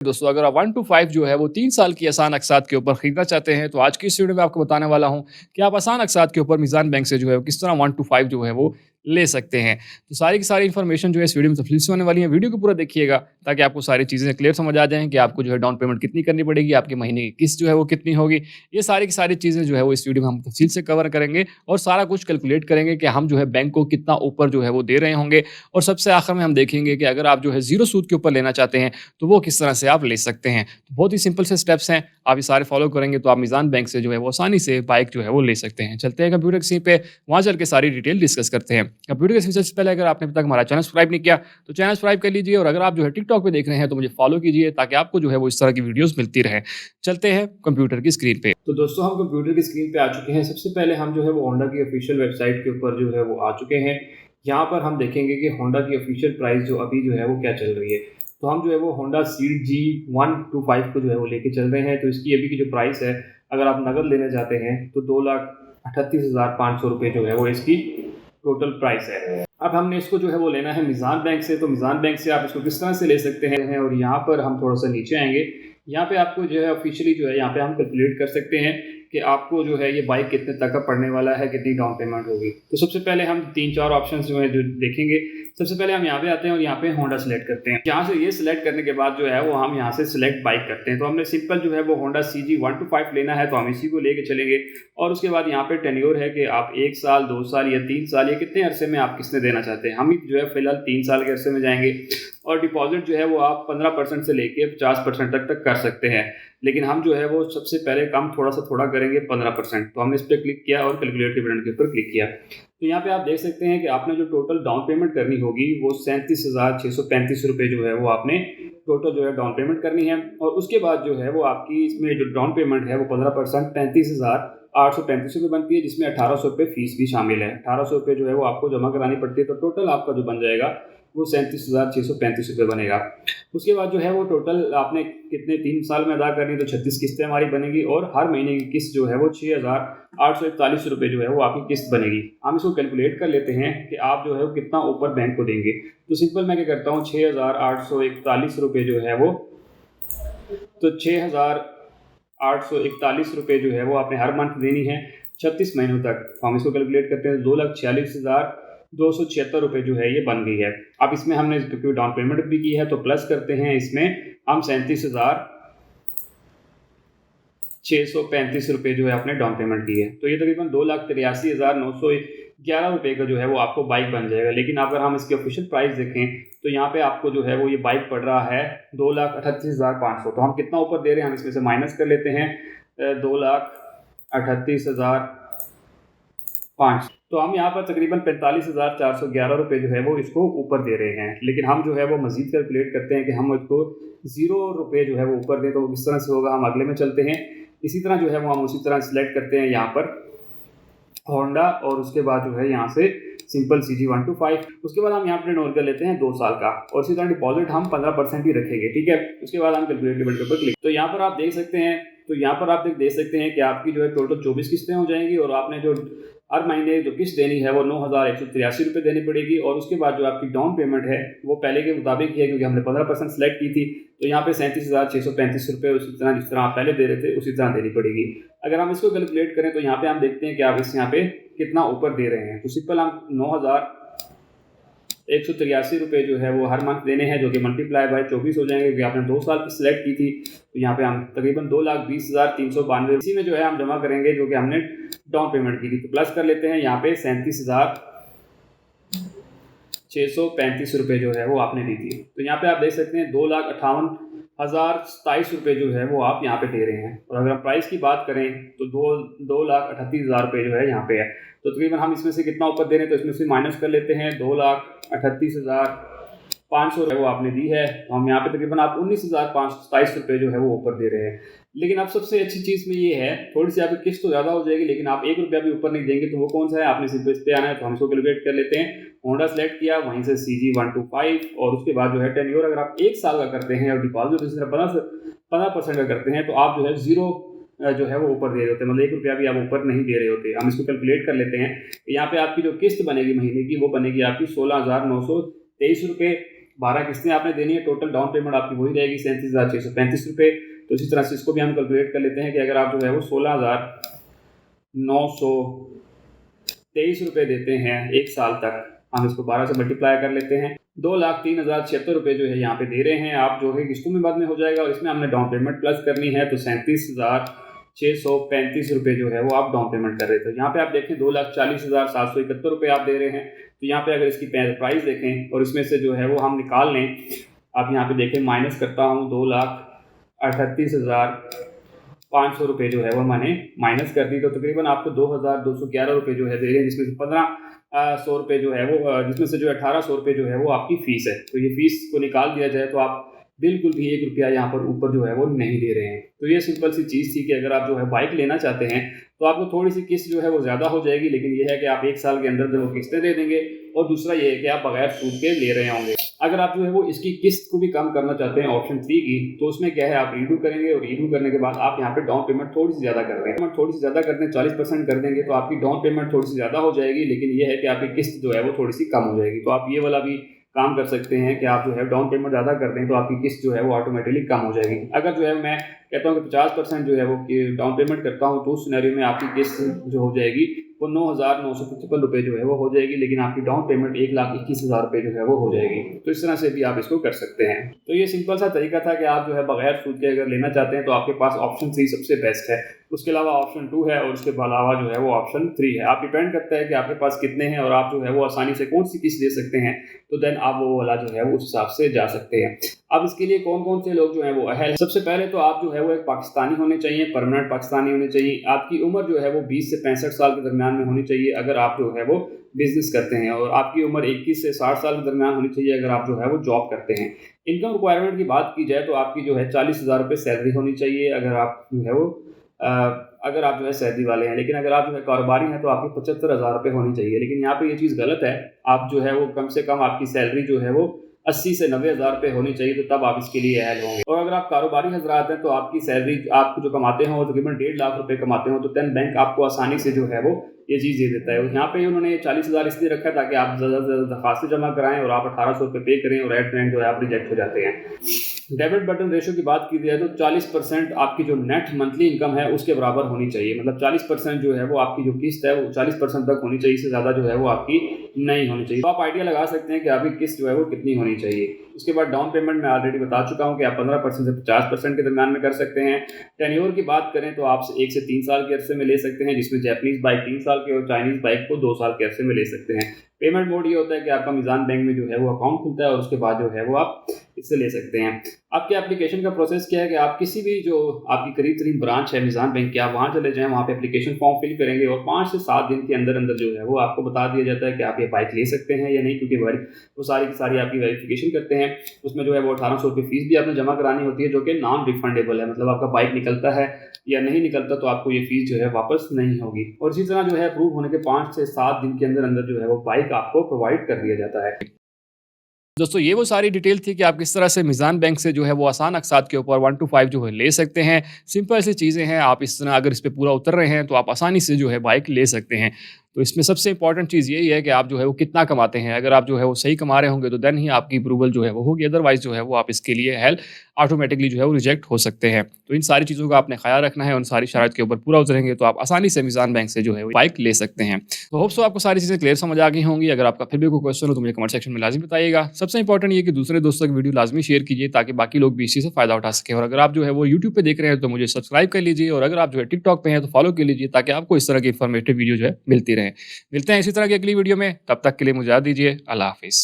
दोस्तों अगर आप 1 टू 5 जो है वो 3 साल की आसान अक़सात के ऊपर खरीदना चाहते हैं, तो आज की इस वीडियो में आपको बताने वाला हूँ कि आप आसान अक़सात के ऊपर मीज़ान बैंक से जो है वो किस तरह 1 टू 5 जो है वो ले सकते हैं। तो सारी की सारी इन्फॉर्मेशन जो है इस वीडियो में तफ़सील से होने वाली है। वीडियो को पूरा देखिएगा ताकि आपको सारी चीज़ें क्लियर समझ आ जाएँ कि आपको जो है डाउन पेमेंट कितनी करनी पड़ेगी, आपकी महीने की किस्त जो है वो कितनी होगी। ये सारी की सारी चीज़ें जो है वो इस वीडियो में हम तफ़सील से कवर करेंगे और सारा कुछ कैलकुलेट करेंगे कि हम जो है बैंक को कितना ऊपर जो है वो दे रहे होंगे और सबसे आखिर में हम देखेंगे कि अगर आप जो है ज़ीरो सूद के ऊपर लेना चाहते हैं, तो वो किस तरह से आप ले सकते हैं। तो बहुत ही सिंपल से स्टेप्स हैं, आप ये सारे फॉलो करेंगे तो आप मीज़ान बैंक से जो है वो आसानी से बाइक जो है वो ले सकते हैं। चलते हैं कंप्यूटर की स्क्रीन पे, वहाँ चल के सारी डिटेल डिस्कस करते हैं। कंप्यूटर की स्क्रीन से पहले अगर आपने अभी तक हमारा चैनल सब्सक्राइब नहीं किया, तो चैनल सब्सक्राइब कर लीजिए और अगर आप जो है टिकटॉक पे देख रहे हैं तो मुझे फॉलो कीजिए ताकि आपको जो है वो इस तरह की वीडियोज़ मिलती रहें। चलते हैं कंप्यूटर की स्क्रीन पे। तो दोस्तों हम कंप्यूटर की स्क्रीन पे आ चुके हैं। सबसे पहले हम जो है वो होंडा की ऑफिशियल वेबसाइट के ऊपर जो है वो आ चुके हैं। यहाँ पर हम देखेंगे कि होंडा की ऑफिशियल प्राइस जो अभी जो है वो क्या चल रही है। तो हम जो है वो होंडा सीड जी 125 को जो है वो लेके चल रहे हैं। तो इसकी अभी की जो प्राइस है, अगर आप नकद लेना चाहते हैं तो 2,38,500 रुपये जो है वो इसकी टोटल प्राइस है। अब हमने इसको जो है वो लेना है मीज़ान बैंक से। तो मीज़ान बैंक से आप इसको किस तरह से ले सकते हैं, और यहाँ पर हम थोड़ा सा नीचे आएंगे। यहाँ पे आपको जो है ऑफिशियली जो है यहाँ पे हम कैलकुलेट कर सकते हैं कि आपको जो है ये बाइक कितने तक का पड़ने वाला है, कितनी डाउन पेमेंट होगी। तो सबसे पहले हम 3-4 ऑप्शंस जो है जो देखेंगे। सबसे पहले हम यहाँ पे आते हैं और यहाँ पे होंडा सेलेक्ट करते हैं। यहाँ से ये सिलेक्ट करने के बाद जो है वो हम यहाँ से सिलेक्ट बाइक करते हैं। तो हमने सिंपल जो है वो होंडा CG 125 लेना है, तो हम इसी को लेके चलेंगे। और उसके बाद यहाँ पे टेन्योर है कि आप 1 साल, 2 साल या 3 साल या कितने अरसे में आप किसने देना चाहते हैं। हम जो है फिलहाल 3 साल के अरसे में जाएंगे और डिपॉजिट जो है वो आप 15% से लेके 50% तक कर सकते हैं। लेकिन हम जो है वो सबसे पहले कम थोड़ा सा थोड़ा करेंगे 15%। तो हमने इस पर क्लिक किया और कैलकुलेट के बटन के ऊपर क्लिक किया। तो यहाँ पे आप देख सकते हैं कि आपने जो टोटल डाउन पेमेंट करनी होगी वो 37,635 रुपये जो है वो आपने टोटल जो है डाउन पेमेंट करनी है। और उसके बाद जो है वो आपकी इसमें जो डाउन पेमेंट है वो 15% 35,835 रुपये बनती है, जिसमें 1,800 रुपये फीस भी शामिल है। 1,800 रुपये जो है वो आपको जमा करानी पड़ती है। तो टोटल आपका जो बन जाएगा वो 37,635 रुपये बनेगा। उसके बाद जो है वो टोटल आपने कितने 3 साल में अदा करनी, तो 36 किस्तें हमारी बनेगी और हर महीने की किस्त जो है वो 6,841 रुपये जो है वो आपकी किस्त बनेगी। हम इसको कैलकुलेट कर लेते हैं कि आप जो है वो कितना ऊपर बैंक को देंगे। तो सिंपल मैं क्या करता हूँ, 6,841 रुपये जो है वो, तो 6,841 रुपये जो है वो आपने हर मंथ देनी है 36 महीनों तक। तो हम इसको कैलकुलेट करते हैं, 2,46,276 रुपये जो है ये बन गई है। अब इसमें हमने क्योंकि डाउन पेमेंट भी की है तो प्लस करते हैं, इसमें हम 37,635 रुपये जो है आपने डाउन पेमेंट की है। तो ये तकरीबन 2,83,911 रुपये का जो है वो आपको बाइक बन जाएगा। लेकिन अगर हम इसकी ऑफिशियल प्राइस देखें तो यहाँ पे आपको जो है वो ये बाइक पड़ रहा है 2,38,500। तो हम कितना ऊपर दे रहे हैं, हम इसमें से माइनस कर लेते हैं 2,38,500। तो हम यहाँ पर तकरीबन 45,411 रुपये जो है वो इसको ऊपर दे रहे हैं। लेकिन हम जो है वो मज़ीद कैलकुलेट करते हैं कि हम इसको 0 रुपये जो है वो ऊपर दें, तो किस तरह से होगा हम अगले में चलते हैं। इसी तरह जो है वो हम उसी तरह सेलेक्ट करते हैं यहाँ पर होंडा और उसके बाद जो है यहाँ से सिंपल CG 125। उसके बाद हम यहाँ पर नोट कर लेते हैं 2 साल का और इसी तरह डिपॉजिट हम 15% ही रखेंगे, ठीक है। उसके बाद हम कैलकुलेट के बटन पर क्लिक। तो यहाँ पर आप देख सकते हैं, देख सकते हैं कि आपकी जो है टोटल 24 किस्तें हो जाएंगी और आपने जो हर महीने जो किस्त देनी है वो 9,183 रुपये देनी पड़ेगी। और उसके बाद जो आपकी डाउन पेमेंट है वो पहले के मुताबिक ही है, क्योंकि हमने 15% सेलेक्ट की थी। तो यहाँ पे 37,635 रुपये उसी तरह जिस तरह आप पहले दे रहे थे उसी तरह देनी पड़ेगी। अगर हम इसको कैलकुलेट करें तो यहाँ पे हम देखते हैं कि आप यहाँ पे कितना ऊपर दे रहे हैं। तो सिंपल हम 9,183 रुपये जो है वो हर मंथ देने हैं, जो कि मल्टीप्लाई बाय 24 हो जाएंगे, क्योंकि आपने 2 साल की सिलेक्ट की थी। तो यहाँ पे हम तकरीबन 2,20,392 इसी में जो है हम जमा करेंगे जो कि हमने डाउन पेमेंट की थी। तो प्लस कर लेते हैं यहाँ पे 37,635 रुपये जो है वो आपने दी थी। तो यहाँ पे आप देख सकते हैं 2,58,027 रुपये जो है वो आप यहाँ पे दे रहे हैं। और अगर हम प्राइस की बात करें तो 2,38,000 रुपये जो है यहाँ पे है। तो तकरीबन हम इसमें से कितना ऊपर दे रहे हैं, तो इसमें से माइनस कर लेते हैं 2,38,500 वो आपने दी है। तो हम यहाँ पे तकरीबन आप 19,527 रुपये जो है वो ऊपर दे रहे हैं। लेकिन अब सबसे अच्छी चीज़ में ये है, थोड़ी सी आपकी किस्त तो ज़्यादा हो जाएगी लेकिन आप 1 रुपया भी ऊपर नहीं देंगे। तो वो कौन सा है, आपने सिर्फ इस पे आना है। तो हम इसको कैलकुलेट कर लेते हैं। होंडा सेलेक्ट किया, वहीं से CG 125 और उसके बाद जो है टेन्योर अगर आप 1 साल का करते हैं और डिपॉजिट इस तरह 15% का करते हैं तो आप जो है 0 जो है वो ऊपर दे रहे होते हैं, मतलब 1 रुपया भी आप ऊपर नहीं दे रहे होते। हम इसको कैलकुलेट कर लेते हैं। यहाँ पे आपकी जो किस्त बनेगी महीने की वो बनेगी आपकी 16,923 रुपये 12 किस्तें आपने देनी है, टोटल डाउन पेमेंट आपकी वही रहेगी 37,635 रुपये। तो इसी तरह से इसको भी हम कैलकुलेट कर लेते हैं कि अगर आप जो है वो 16,923 रुपये देते हैं 1 साल तक, हम इसको 12 से मल्टीप्लाई कर लेते हैं, 2,03,076 रुपये जो है यहाँ पे दे रहे हैं आप, जो है किस्तों में बाद में हो जाएगा, और इसमें हमने डाउन पेमेंट प्लस करनी है, तो 37,635 रुपये जो है वो आप डाउन पेमेंट कर रहे थे। यहाँ पे आप देखें 2,40,771 रुपये आप दे रहे हैं। तो यहाँ पे अगर इसकी प्राइस देखें और इसमें से जो है वो हम निकाल लें, आप यहाँ पे देखें माइनस करता हूँ, 2,38,500 रुपये जो है वो मैंने माइनस कर दी, तो तकरीबन आपको 2,211 रुपये जो है दे रहे हैं, जिसमें से 1,500 रुपये जो है वो जिसमें से जो 1,800 रुपये जो है वो आपकी फ़ीस है। तो ये फ़ीस को निकाल दिया जाए तो आप बिल्कुल भी 1 रुपया यहाँ पर ऊपर जो है वो नहीं दे रहे हैं। तो ये सिंपल सी चीज़ थी कि अगर आप जो है बाइक लेना चाहते हैं तो आपको थोड़ी सी किस्त जो है वो ज़्यादा हो जाएगी, लेकिन ये है कि आप 1 साल के अंदर वो किस्तें दे देंगे, और दूसरा ये है कि आप बगैर सूद के ले रहे होंगे। अगर आप जो है वो इसकी किस्त को भी कम करना चाहते हैं ऑप्शन 3 की, तो उसमें क्या है, आप रीडू करेंगे, और रीडू करने के बाद आप यहाँ पे डाउन पेमेंट थोड़ी सी ज़्यादा कर रहे हैं, थोड़ी सी ज़्यादा करते हैं, 40% कर देंगे तो आपकी डाउन पेमेंट थोड़ी सी ज़्यादा हो जाएगी, लेकिन ये है कि आपकी किस्त जो है वो थोड़ी सी कम हो जाएगी। तो आप ये वाला भी काम कर सकते हैं कि आप जो है डाउन पेमेंट ज़्यादा कर दें तो आपकी किस्त जो है वो ऑटोमेटिकली कम हो जाएगी। अगर जो है मैं कहता हूँ कि 50% जो है वो डाउन पेमेंट करता हूँ, तो उस सिनेरियो में आपकी किस्त जो हो जाएगी वो 9,955 रुपये जो है वो हो जाएगी, लेकिन आपकी डाउन पेमेंट 1,21,000 रुपये जो है वो हो जाएगी। तो इस तरह से भी आप इसको कर सकते हैं। तो ये सिंपल सा तरीका था कि आप जो है बगैर सूद के अगर लेना चाहते हैं तो आपके पास ऑप्शन 3 सबसे बेस्ट है, उसके अलावा ऑप्शन 2 है, और उसके अलावा जो है वो ऑप्शन 3 है। आप डिपेंड करता है कि आपके पास कितने हैं और आप जो है वो आसानी से कौन सी किस्त दे सकते हैं, तो देन आप वो वाला जो है उस हिसाब से जा सकते हैं। अब इसके लिए कौन कौन से लोग जो हैं वो अहल। सबसे पहले तो आप जो है वो एक पाकिस्तानी होने चाहिए, परमानेंट पाकिस्तानी होने चाहिए। आपकी उम्र जो है वो 20 से 65 साल के दरमियान में होनी चाहिए अगर आप जो है वो बिजनेस करते हैं, और आपकी उम्र 21 से 60 साल के दरमियान होनी चाहिए अगर आप जो है वो जॉब करते हैं। इनकम रिक्वायरमेंट की बात की जाए तो आपकी जो है 40,000 रुपये सैलरी होनी चाहिए अगर आप जो है वो अगर आप जो है सैलरी वाले हैं। लेकिन अगर आप जो है कारोबारी हैं तो आपकी 75,000 रुपये होनी चाहिए। लेकिन यहाँ पे ये चीज़ गलत है, आप जो है वो कम से कम आपकी सैलरी जो है वो 80 से 90,000 रुपये होनी चाहिए, तो तब आप इसके लिए अहल होंगे। और अगर आप कारोबारी हजरात हैं तो आपकी सैलरी आप जो कमाते हो तकरीबन 1.5 लाख रुपए कमाते हो, तो देन बैंक आपको आसानी से जो है वो ये चीज़ दे देता है। यहाँ पे उन्होंने 40,000 इसलिए रखा है ताकि आप ज़्यादा से ज़्यादा दरखास्तें जमा कराएं और आप 1,800 रुपये पे करें, और एट द एंड जो है आप रिजेक्ट हो जाते हैं। डेबिट बटन रेशो की बात की जाए तो 40% आपकी जो नेट मंथली इनकम है उसके बराबर होनी चाहिए। मतलब 40% जो है वो आपकी जो किस्त है वो 40% तक होनी चाहिए, इससे ज़्यादा जो है वो आपकी नहीं होनी चाहिए। तो आप आइडिया लगा सकते हैं कि आपकी किस्त जो है वो कितनी होनी चाहिए। उसके बाद डाउन पेमेंट मैं ऑलरेडी बता चुका हूँ कि आप 15% से 50% के दरमियान में कर सकते हैं। टेन्योर की बात करें तो आप 1 से 3 साल के अरसे में ले सकते हैं, जिसमें जैपनीज़ बाइक 3 साल के और चाइनीज़ बाइक को 2 साल के अरसे में ले सकते हैं। पेमेंट मोड ये होता है कि आपका मीज़ान बैंक में जो है वो अकाउंट खुलता है और उसके बाद जो है वो आप इससे ले सकते हैं। आपके एप्लीकेशन का प्रोसेस क्या है कि आप किसी भी जो आपकी करीब तरीन ब्रांच है मीज़ान बैंक की, आप वहाँ चले जाएँ, वहाँ पे एप्लीकेशन फॉर्म फिल करेंगे और 5 से 7 दिन के अंदर अंदर जो है वो आपको बता दिया जाता है कि आप ये बाइक ले सकते हैं या नहीं, क्योंकि वो सारी की सारी आपकी वेरिफिकेशन करते हैं। उसमें जो है वो 1,800 रुपये फीस भी आपने जमा करानी होती है, जो कि नॉन रिफंडेबल है। मतलब आपका बाइक निकलता है या नहीं निकलता तो आपको ये फीस जो है वापस नहीं होगी। और इसी तरह जो है अप्रूव होने के 5 से 7 दिन के अंदर अंदर जो है वो बाइक आपको प्रोवाइड कर दिया जाता है। दोस्तों ये वो सारी डिटेल थी कि आप किस तरह से मीज़ान बैंक से जो है वो आसान अक़सात के ऊपर 1 to 5 जो है ले सकते हैं। सिंपल सी चीज़ें हैं, आप इस तरह अगर इस पे पूरा उतर रहे हैं तो आप आसानी से जो है बाइक ले सकते हैं। तो इसमें सबसे इंपॉर्टेंट चीज़ यही है कि आप जो है वो कितना कमाते हैं। अगर आप जो है वो सही कमा रहे होंगे तो देन ही आपकी अप्रूवल जो है वो होगी, अदरवाइज़ जो है वो आप इसके लिए ऑटोमेटिकली जो है वो रिजेक्ट हो सकते हैं। तो इन सारी चीज़ों का आपने ख्याल रखना है, उन सारी शराइत के ऊपर पूरा उतरेंगे तो आप आसानी से मीज़ान बैंक से जो है वो बाइक ले सकते हैं। तो होप सो आपको सारी चीज़ें क्लियर समझ आ गई होंगी। अगर आपका फिर भी कोई क्वेश्चन हो तो मुझे कमेंट सेक्शन में लाज़मी बताइएगा। सबसे इंपॉर्टेंट ये कि दूसरे दोस्तों की वीडियो लाज़मी शेयर कीजिए ताकि बाकी लोग भी इसी से फ़ायदा उठा सकें। और अगर आप जो है वो यूट्यूब पे देख रहे हैं तो मुझे सब्सक्राइब कर लीजिए, और अगर आप जो है टिकटॉक पे हैं तो फॉलो कर लीजिए ताकि आपको इस तरह की इन्फॉर्मेटिव वीडियो जो है मिलती रहे। मिलते हैं इसी तरह की अगली वीडियो में, तब तक के लिए मुझे इजाज़त दीजिए। अल्लाह हाफ़िज़।